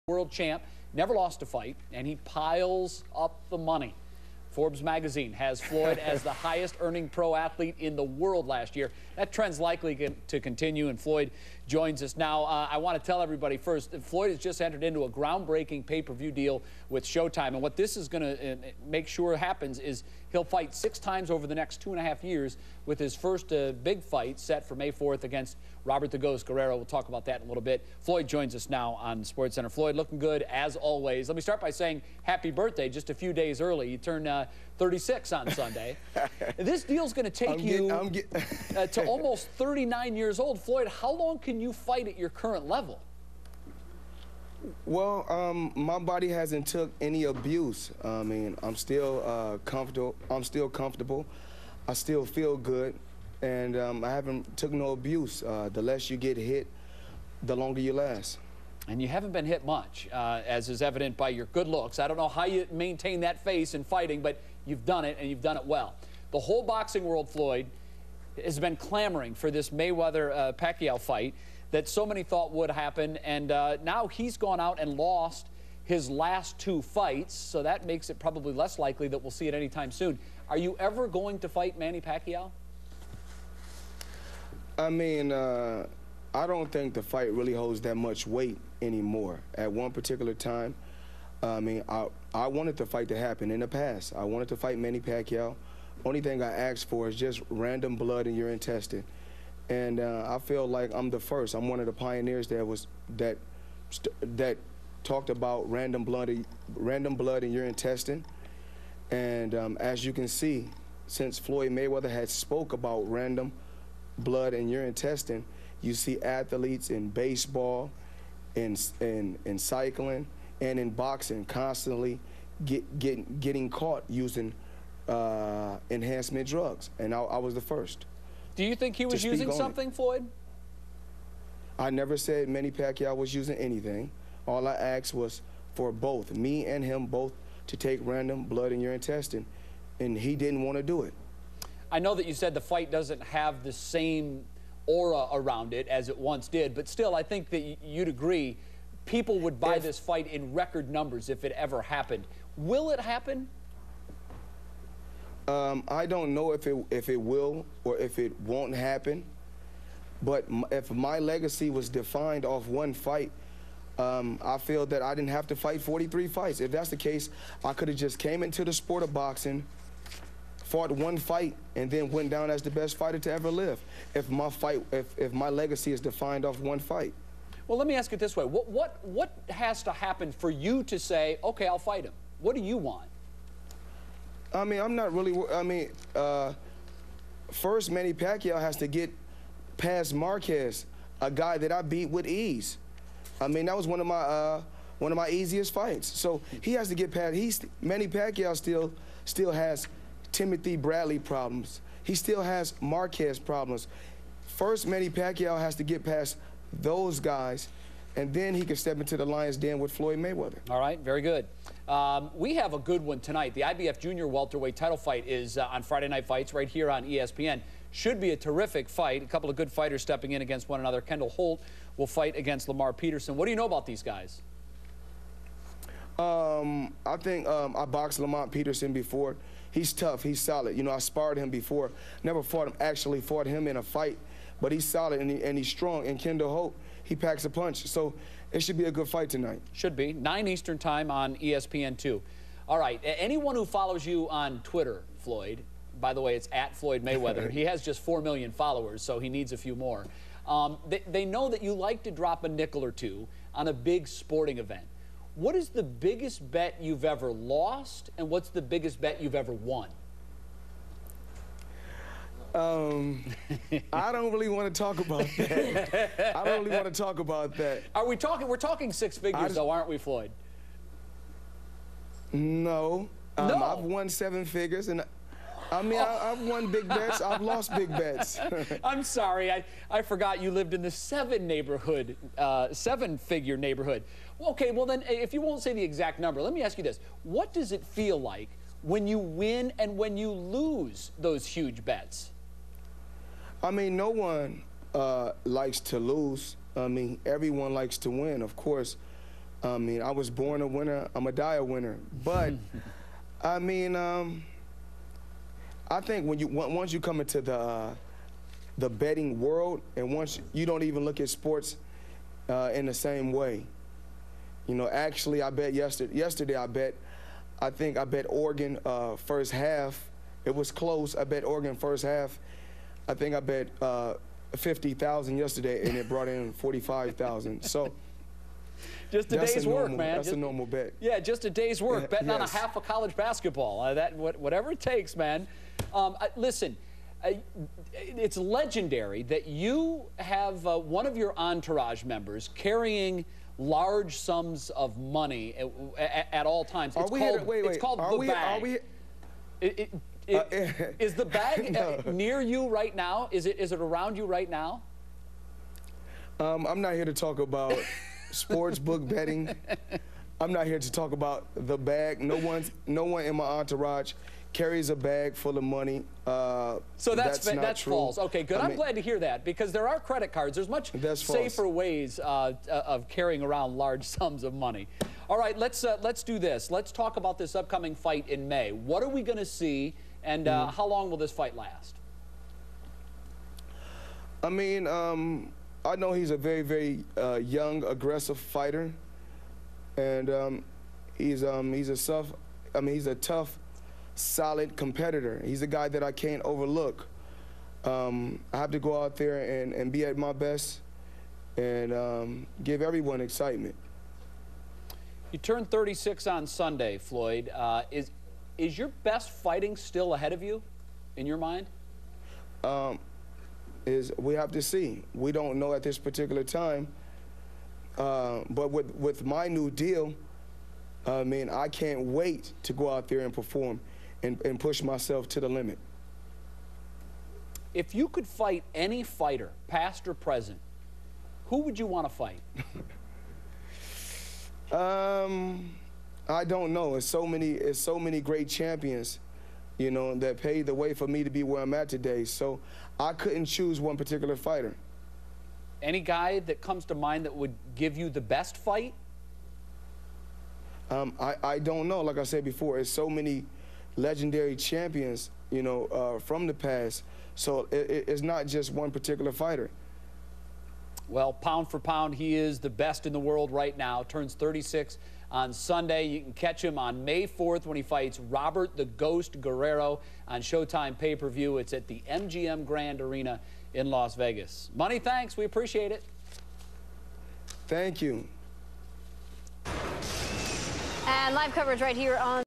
World champ, never lost a fight, and he piles up the money. Forbes magazine has Floyd as the highest earning pro athlete in the world last year. That trend's likely to continue, and Floyd joins us now. I want to tell everybody first that Floyd has just entered into a groundbreaking pay-per-view deal with Showtime, and what this is going to make sure happens is he'll fight 6 times over the next 2.5 years, with his first big fight set for May 4th against Robert the Ghost Guerrero. We'll talk about that in a little bit. Floyd joins us now on SportsCenter. Floyd, looking good as always. Let me start by saying happy birthday just a few days early. You turned 36 on Sunday. This deal's going to take you to almost 39 years old. Floyd, how long can you fight at your current level? Well, my body hasn't took any abuse. I mean, I'm still comfortable. I still feel good, and I haven't took no abuse. The less you get hit, the longer you last. And you haven't been hit much, as is evident by your good looks. I don't know how you maintain that face in fighting, but you've done it, and you've done it well. The whole boxing world, Floyd, has been clamoring for this Mayweather-Pacquiao fight that so many thought would happen, and now he's gone out and lost his last 2 fights, so that makes it probably less likely that we'll see it anytime soon. Are you ever going to fight Manny Pacquiao? I mean, I don't think the fight really holds that much weight anymore. At one particular time, I mean, I wanted the fight to happen in the past. I wanted to fight Manny Pacquiao. Only thing I asked for is just random blood in your intestine. And I feel like I'm the first. I'm one of the pioneers that talked about random blood in your intestine. And as you can see, since Floyd Mayweather had spoke about random blood in your intestine, you see athletes in baseball, in cycling, and in boxing constantly getting caught using enhancement drugs. And I was the first. Do you think he was using something, Floyd? I never said Manny Pacquiao was using anything. All I asked was for both, me and him both, to take random blood in your intestine, and he didn't want to do it. I know that you said the fight doesn't have the same aura around it as it once did, but still, I think that you'd agree people would buy this fight in record numbers if it ever happened. Will it happen? I don't know if it will or if it won't happen, but if my legacy was defined off one fight, I feel that I didn't have to fight 43 fights. If that's the case, I could have just came into the sport of boxing, fought one fight, and then went down as the best fighter to ever live. If my legacy is defined off one fight. Well, let me ask it this way: what has to happen for you to say, okay, I'll fight him? What do you want? I mean, I'm not really. I mean, first Manny Pacquiao has to get past Marquez, a guy that I beat with ease. I mean, that was one of my easiest fights. So he has to get past. Manny Pacquiao still has Timothy Bradley problems. He still has Marquez problems. First, Manny Pacquiao has to get past those guys, and then he can step into the lion's den with Floyd Mayweather. All right, very good. We have a good one tonight. The IBF Junior welterweight title fight is on Friday Night Fights right here on ESPN. Should be a terrific fight. A couple of good fighters stepping in against one another. Kendall Holt will fight against Lamar Peterson. What do you know about these guys? I think I boxed Lamar Peterson before. He's tough. He's solid. You know, I sparred him before. Never actually fought him in a fight, but he's solid and he's strong. And Kendall Holt, he packs a punch. So it should be a good fight tonight. Should be. 9 Eastern time on ESPN2. All right. Anyone who follows you on Twitter, Floyd, by the way, it's at Floyd Mayweather. He has just 4 million followers, so he needs a few more. They know that you like to drop a nickel or two on a big sporting event. What is the biggest bet you've ever lost, and what's the biggest bet you've ever won? I don't really want to talk about that. I don't really want to talk about that. Are we talking? We're talking 6 figures, though, aren't we, Floyd? No. No. I've won 7 figures, and I mean, I've won big bets. I've lost big bets. I'm sorry. I forgot you lived in the 7-figure neighborhood. Okay, well then, if you won't say the exact number, let me ask you this. What does it feel like when you win and when you lose those huge bets? I mean, no one likes to lose. I mean, everyone likes to win, of course. I mean, I was born a winner. I'm a die a winner. But I mean, I think once you come into the betting world, and once you don't even look at sports in the same way. You know, actually, I bet yesterday. I think I bet Oregon first half. It was close. I bet Oregon first half. I think I bet 50,000 yesterday, and it brought in 45,000. So. Just a day's work, man. That's a normal bet. Yeah, just a day's work. Betting on a half of college basketball. Whatever it takes, man. Listen, it's legendary that you have one of your entourage members carrying large sums of money at all times. It's called the bag. Is the bag near you right now? Is it around you right now? I'm not here to talk about sports book betting. I'm not here to talk about the bag. No one in my entourage carries a bag full of money. So that's false. Okay, good. I'm glad to hear that, because there are credit cards. There's much safer ways of carrying around large sums of money. All right, let's do this. Let's talk about this upcoming fight in May. What are we going to see, and how long will this fight last? I mean, I know he's a very, very young, aggressive fighter, and he's a tough, solid competitor. He's a guy that I can't overlook. I have to go out there and be at my best and give everyone excitement. You turned 36 on Sunday, Floyd. Is your best fighting still ahead of you, in your mind? We have to see. We don't know at this particular time. But with my new deal, I mean, I can't wait to go out there and perform and push myself to the limit. If you could fight any fighter, past or present, who would you want to fight? I don't know. It's so many great champions, you know, that paved the way for me to be where I'm at today. So I couldn't choose one particular fighter. Any guy that comes to mind that would give you the best fight? I don't know. Like I said before, it's so many legendary champions, you know, from the past. So it's not just one particular fighter. Well, pound for pound, he is the best in the world right now. Turns 36 on Sunday. You can catch him on May 4th when he fights Robert the Ghost Guerrero on Showtime pay-per-view. It's at the MGM Grand Arena in Las Vegas. Money, thanks. We appreciate it. Thank you. And live coverage right here on